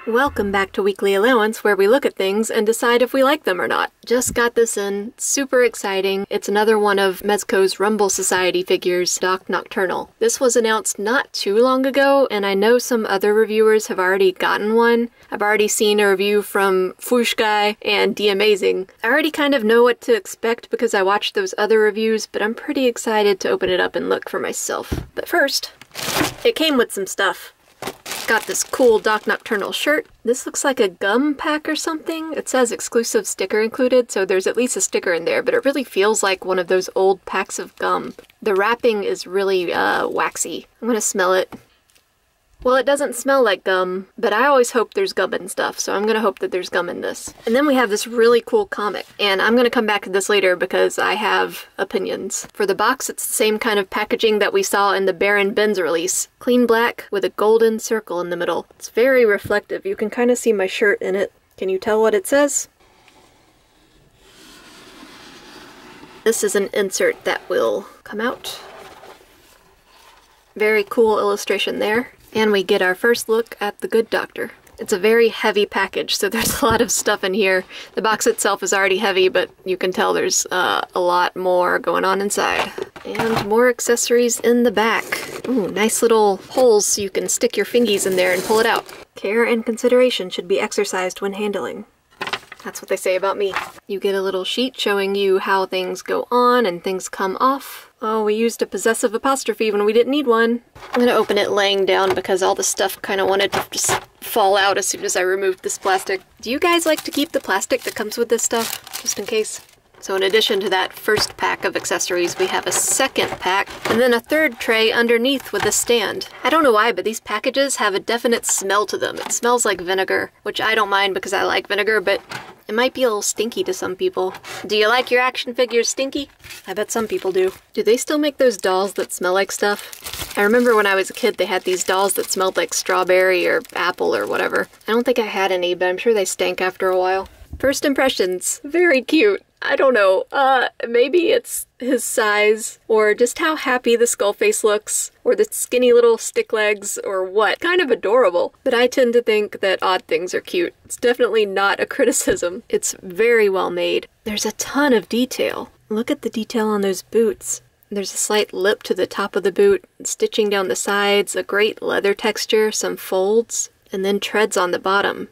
Welcome back to Weekly Allowance, where we look at things and decide if we like them or not. Just got this in. Super exciting. It's another one of Mezco's Rumble Society figures, Doc Nocturnal. This was announced not too long ago, and I know some other reviewers have already gotten one. I've already seen a review from Foosh Guy and D Amazing. I already kind of know what to expect because I watched those other reviews, but I'm pretty excited to open it up and look for myself. But first, it came with some stuff. Got this cool Doc Nocturnal shirt. This looks like a gum pack or something. It says exclusive sticker included, so there's at least a sticker in there, but it really feels like one of those old packs of gum. The wrapping is really waxy. I'm gonna smell it. Well, it doesn't smell like gum, but I always hope there's gum in stuff, so I'm gonna hope that there's gum in this. And then we have this really cool comic, and I'm gonna come back to this later because I have opinions. For the box, it's the same kind of packaging that we saw in the Baron Benz release. Clean black with a golden circle in the middle. It's very reflective. You can kind of see my shirt in it. Can you tell what it says? This is an insert that will come out. Very cool illustration there. And we get our first look at the Good Doctor. It's a very heavy package, so there's a lot of stuff in here. The box itself is already heavy, but you can tell there's a lot more going on inside. And more accessories in the back. Ooh, nice little holes so you can stick your fingies in there and pull it out. Care and consideration should be exercised when handling. That's what they say about me. You get a little sheet showing you how things go on and things come off. Oh, we used a possessive apostrophe when we didn't need one. I'm gonna open it laying down because all the stuff kind of wanted to just fall out as soon as I removed this plastic. Do you guys like to keep the plastic that comes with this stuff, just in case? So in addition to that first pack of accessories, we have a second pack, and then a third tray underneath with a stand. I don't know why, but these packages have a definite smell to them. It smells like vinegar, which I don't mind because I like vinegar, but it might be a little stinky to some people. Do you like your action figures stinky? I bet some people do. Do they still make those dolls that smell like stuff? I remember when I was a kid they had these dolls that smelled like strawberry or apple or whatever. I don't think I had any, but I'm sure they stank after a while. First impressions, very cute. I don't know, maybe it's his size, or just how happy the skull face looks, or the skinny little stick legs, or what. Kind of adorable. But I tend to think that odd things are cute. It's definitely not a criticism. It's very well made. There's a ton of detail. Look at the detail on those boots. There's a slight lip to the top of the boot, stitching down the sides, a great leather texture, some folds, and then treads on the bottom.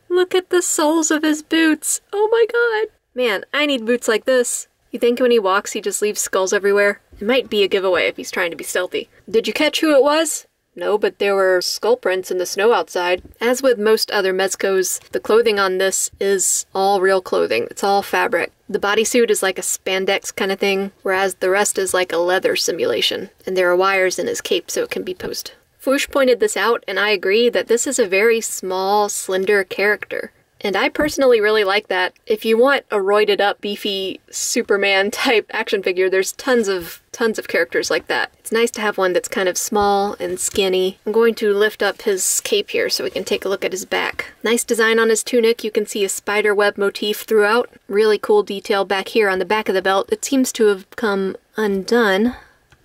Look at the soles of his boots! Oh my god! Man, I need boots like this. You think when he walks he just leaves skulls everywhere? It might be a giveaway if he's trying to be stealthy. Did you catch who it was? No, but there were skull prints in the snow outside. As with most other Mezcos, the clothing on this is all real clothing. It's all fabric. The bodysuit is like a spandex kind of thing, whereas the rest is like a leather simulation. And there are wires in his cape so it can be posed. Foosh pointed this out, and I agree that this is a very small, slender character. And I personally really like that. If you want a roided up, beefy Superman type action figure, there's tons of characters like that. It's nice to have one that's kind of small and skinny. I'm going to lift up his cape here so we can take a look at his back. Nice design on his tunic. You can see a spider web motif throughout. Really cool detail back here on the back of the belt. It seems to have come undone.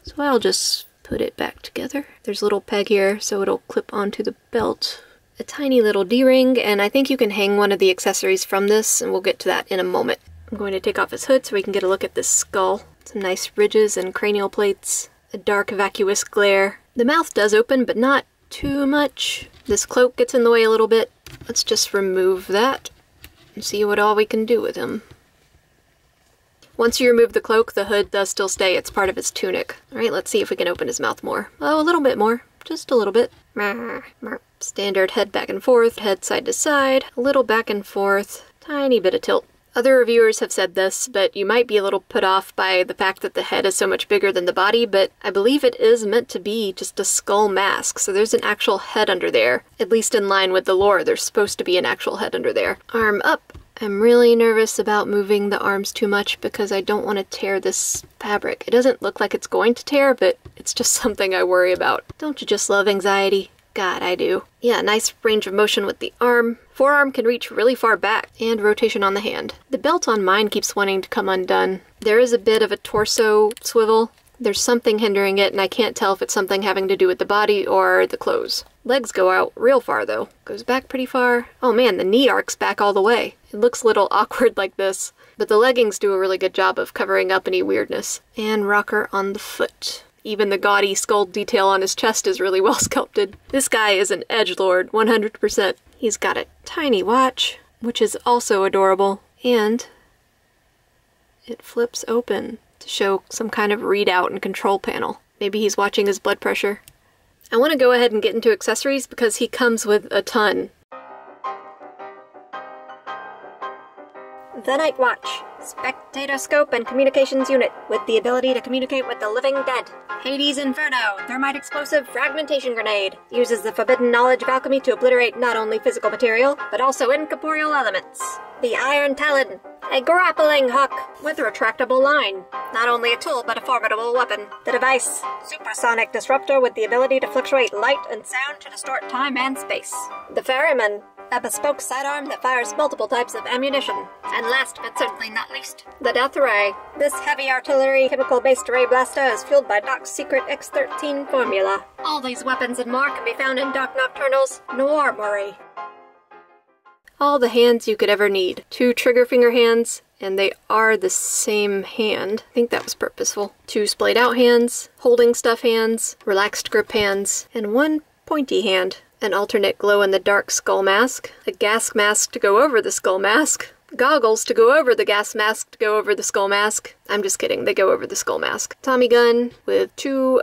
So I'll just put it back together. There's a little peg here so it'll clip onto the belt. A tiny little D-ring, and I think you can hang one of the accessories from this, and we'll get to that in a moment. I'm going to take off his hood so we can get a look at this skull. Some nice ridges and cranial plates. A dark vacuous glare. The mouth does open, but not too much. This cloak gets in the way a little bit. Let's just remove that and see what all we can do with him. Once you remove the cloak, the hood does still stay. It's part of his tunic. Alright, let's see if we can open his mouth more. Oh, a little bit more. Just a little bit. Standard head back and forth, head side to side, a little back and forth, tiny bit of tilt. Other reviewers have said this, but you might be a little put off by the fact that the head is so much bigger than the body, but I believe it is meant to be just a skull mask, so there's an actual head under there. At least in line with the lore, there's supposed to be an actual head under there. Arm up. I'm really nervous about moving the arms too much because I don't want to tear this fabric. It doesn't look like it's going to tear, but it's just something I worry about. Don't you just love anxiety? God, I do. Yeah, nice range of motion with the arm. Forearm can reach really far back, and rotation on the hand. The belt on mine keeps wanting to come undone. There is a bit of a torso swivel, There's something hindering it, and I can't tell if it's something having to do with the body or the clothes. Legs go out real far, though. Goes back pretty far. Oh man, the knee arcs back all the way. It looks a little awkward like this, but the leggings do a really good job of covering up any weirdness. And rocker on the foot. Even the gaudy skull detail on his chest is really well sculpted. This guy is an edgelord, 100%. He's got a tiny watch, which is also adorable, and it flips open to show some kind of readout and control panel. Maybe he's watching his blood pressure. I want to go ahead and get into accessories because he comes with a ton. The Night Watch. Spectatoscope and communications unit with the ability to communicate with the living dead. Hades Inferno. Thermite explosive fragmentation grenade. Uses the forbidden knowledge of alchemy to obliterate not only physical material, but also incorporeal elements. The Iron Talon. A grappling hook with retractable line. Not only a tool, but a formidable weapon. The device. Supersonic disruptor with the ability to fluctuate light and sound to distort time and space. The Ferryman. A bespoke sidearm that fires multiple types of ammunition. And last but certainly not least, the Death Ray. This heavy artillery chemical-based ray blaster is fueled by Doc's secret X13 formula. All these weapons and more can be found in Doc Nocturnal's Noirmory. All the hands you could ever need. 2 trigger finger hands, and they are the same hand. I think that was purposeful. 2 splayed out hands, holding stuff hands, relaxed grip hands, and 1 pointy hand. An alternate glow-in-the-dark skull mask, a gas mask to go over the skull mask, goggles to go over the gas mask to go over the skull mask. I'm just kidding, they go over the skull mask. Tommy gun with 2,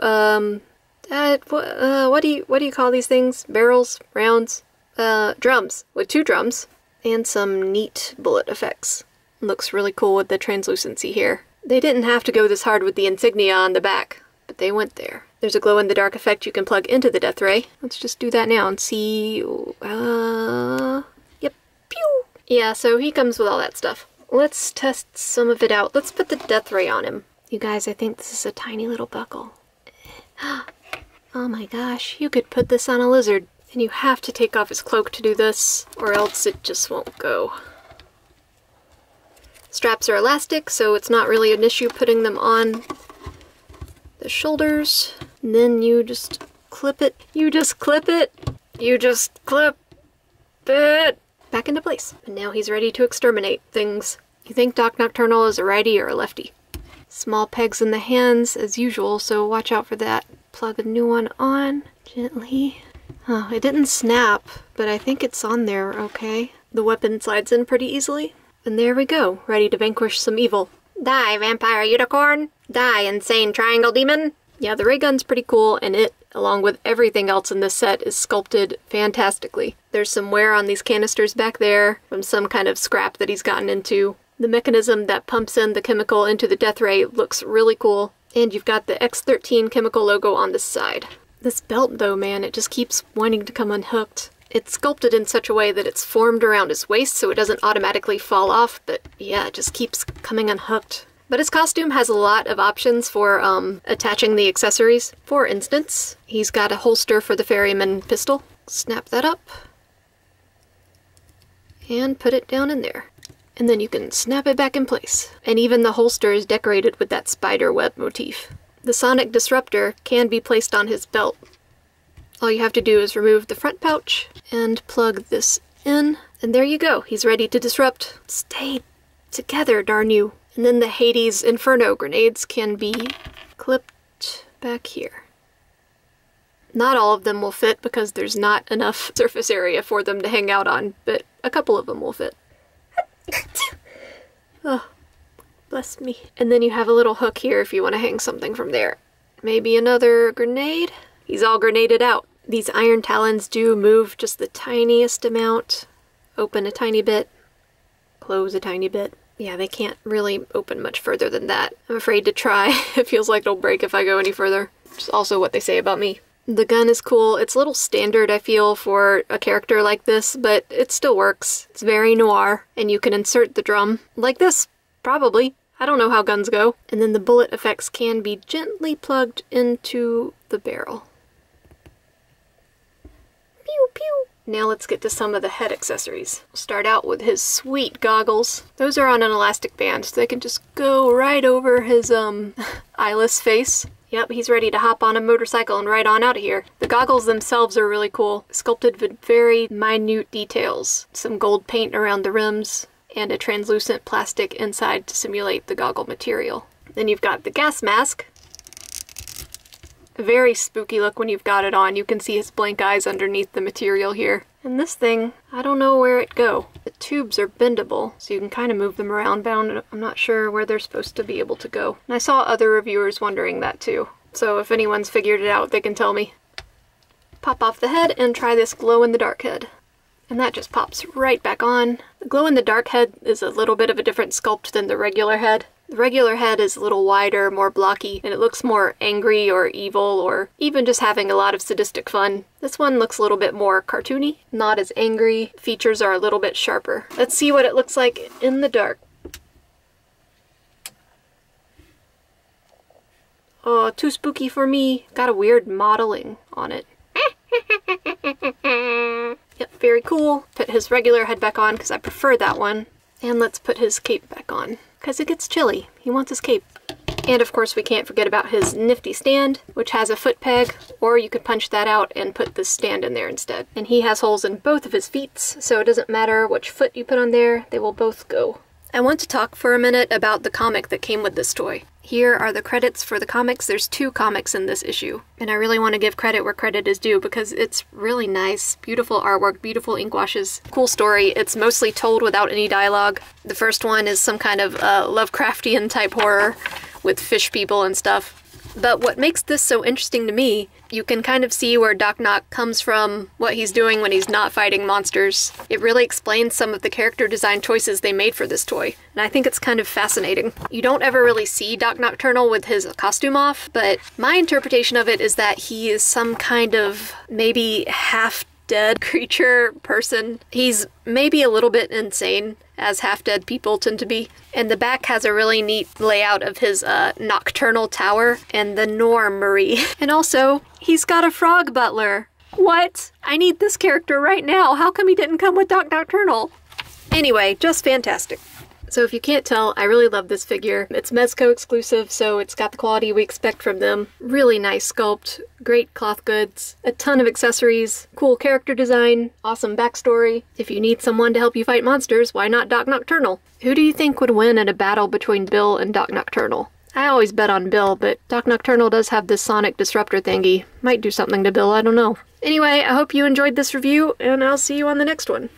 what do you call these things? Barrels? Rounds? Drums. With 2 drums. And some neat bullet effects. Looks really cool with the translucency here. They didn't have to go this hard with the insignia on the back, but they went there. There's a glow-in-the-dark effect you can plug into the Death Ray. Let's just do that now and see... Yep. Pew! Yeah, so he comes with all that stuff. Let's test some of it out. Let's put the Death Ray on him. You guys, I think this is a tiny little buckle. Oh my gosh, you could put this on a lizard. And you have to take off his cloak to do this, or else it just won't go. Straps are elastic, so it's not really an issue putting them on the shoulders. And then you just clip it. You just clip it. You just clip it. Back into place. And now he's ready to exterminate things. You think Doc Nocturnal is a righty or a lefty? Small pegs in the hands as usual, so watch out for that. Plug a new one on gently. Oh, it didn't snap, but I think it's on there okay. The weapon slides in pretty easily. And there we go, ready to vanquish some evil. Die, vampire unicorn! Die, insane triangle demon! Yeah, the ray gun's pretty cool, and it, along with everything else in this set, is sculpted fantastically. There's some wear on these canisters back there from some kind of scrap that he's gotten into. The mechanism that pumps in the chemical into the Death Ray looks really cool. And you've got the X13 chemical logo on the side. This belt though, man, it just keeps wanting to come unhooked. It's sculpted in such a way that it's formed around his waist so it doesn't automatically fall off, but yeah, it just keeps coming unhooked. But his costume has a lot of options for attaching the accessories. For instance, he's got a holster for the ferryman pistol. Snap that up. And put it down in there. And then you can snap it back in place. And even the holster is decorated with that spider web motif. The sonic disruptor can be placed on his belt. All you have to do is remove the front pouch and plug this in. And there you go, he's ready to disrupt. Stay together, darn you. And then the Hades Inferno grenades can be clipped back here. Not all of them will fit because there's not enough surface area for them to hang out on, but a couple of them will fit. Oh, bless me. And then you have a little hook here if you want to hang something from there. Maybe another grenade? He's all grenaded out. These iron talons do move just the tiniest amount. Open a tiny bit. Close a tiny bit. Yeah, they can't really open much further than that. I'm afraid to try. It feels like it'll break if I go any further. Which is also what they say about me. The gun is cool. It's a little standard, I feel, for a character like this, but it still works. It's very noir, and you can insert the drum. Like this, probably. I don't know how guns go. And then the bullet effects can be gently plugged into the barrel. Pew pew! Now let's get to some of the head accessories. We'll start out with his sweet goggles. Those are on an elastic band, so they can just go right over his, eyeless face. Yep, he's ready to hop on a motorcycle and ride on out of here. The goggles themselves are really cool, sculpted with very minute details. Some gold paint around the rims, and a translucent plastic inside to simulate the goggle material. Then you've got the gas mask. A very spooky look when you've got it on. You can see his blank eyes underneath the material here. And this thing, I don't know where it go. The tubes are bendable, so you can kind of move them around bound. I'm not sure where they're supposed to be able to go. And I saw other reviewers wondering that too. So if anyone's figured it out, they can tell me. Pop off the head and try this glow-in-the-dark head. And that just pops right back on. The glow-in-the-dark head is a little bit of a different sculpt than the regular head. The regular head is a little wider, more blocky, and it looks more angry or evil or even just having a lot of sadistic fun. This one looks a little bit more cartoony, not as angry. Features are a little bit sharper. Let's see what it looks like in the dark. Oh, too spooky for me. Got a weird modeling on it. Yep, very cool. Put his regular head back on because I prefer that one. And let's put his cape back on, because it gets chilly. He wants his cape. And of course we can't forget about his nifty stand, which has a foot peg, or you could punch that out and put this stand in there instead. And he has holes in both of his feet, so it doesn't matter which foot you put on there, they will both go. I want to talk for a minute about the comic that came with this toy. Here are the credits for the comics. There's 2 comics in this issue. And I really want to give credit where credit is due because it's really nice. Beautiful artwork, beautiful ink washes, cool story. It's mostly told without any dialogue. The first one is some kind of Lovecraftian type horror with fish people and stuff. But what makes this so interesting to me, you can kind of see where Doc Nock comes from, what he's doing when he's not fighting monsters. It really explains some of the character design choices they made for this toy, and I think it's kind of fascinating. You don't ever really see Doc Nocturnal with his costume off, but my interpretation of it is that he is some kind of maybe half-dead creature person. He's maybe a little bit insane, as half-dead people tend to be. And the back has a really neat layout of his nocturnal tower and the Normery. And also, he's got a frog butler. What? I need this character right now. How come he didn't come with Doc Nocturnal? Anyway, just fantastic. So if you can't tell, I really love this figure. It's Mezco exclusive, so it's got the quality we expect from them. Really nice sculpt, great cloth goods, a ton of accessories, cool character design, awesome backstory. If you need someone to help you fight monsters, why not Doc Nocturnal? Who do you think would win in a battle between Bill and Doc Nocturnal? I always bet on Bill, but Doc Nocturnal does have this sonic disruptor thingy. Might do something to Bill, I don't know. Anyway, I hope you enjoyed this review, and I'll see you on the next one.